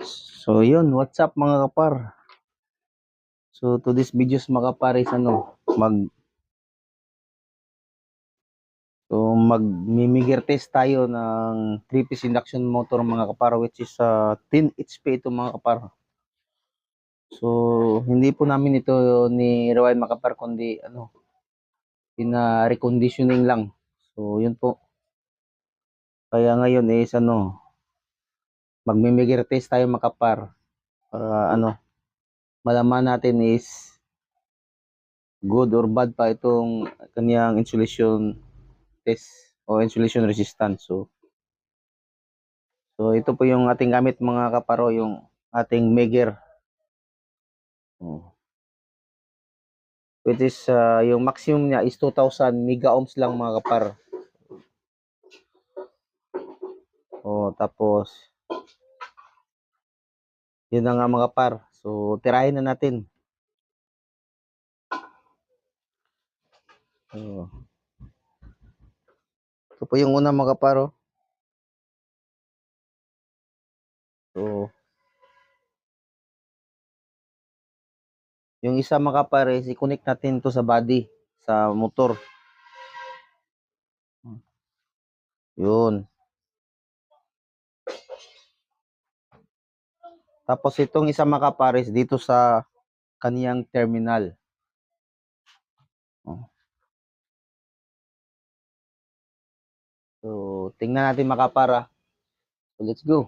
So yun, what's up mga kapar? So to this videos mga kapar is magmimigir test tayo ng 3-piece induction motor mga kapar, which is 10 HP ito mga kapar. So hindi po namin ito ni Rewind mga kapar, kundi reconditioning lang. So yun po. Kaya ngayon is magmimigir test tayo mga kapar para malaman natin is good or bad pa itong kanyang insulation test o insulation resistance. So ito po yung ating gamit mga kaparo, yung ating Megger. Which is yung maximum niya is 2000 mega ohms lang mga kapar. Tapos yun na nga mga kapar. So tirahin na natin. Ito po yung una mga kaparo. So yung isa mga kapar is i-connect natin to sa body sa motor. Yun. Tapos itong isa mga kapar is dito sa kaniyang terminal. So tingnan natin mga kapar. So let's go.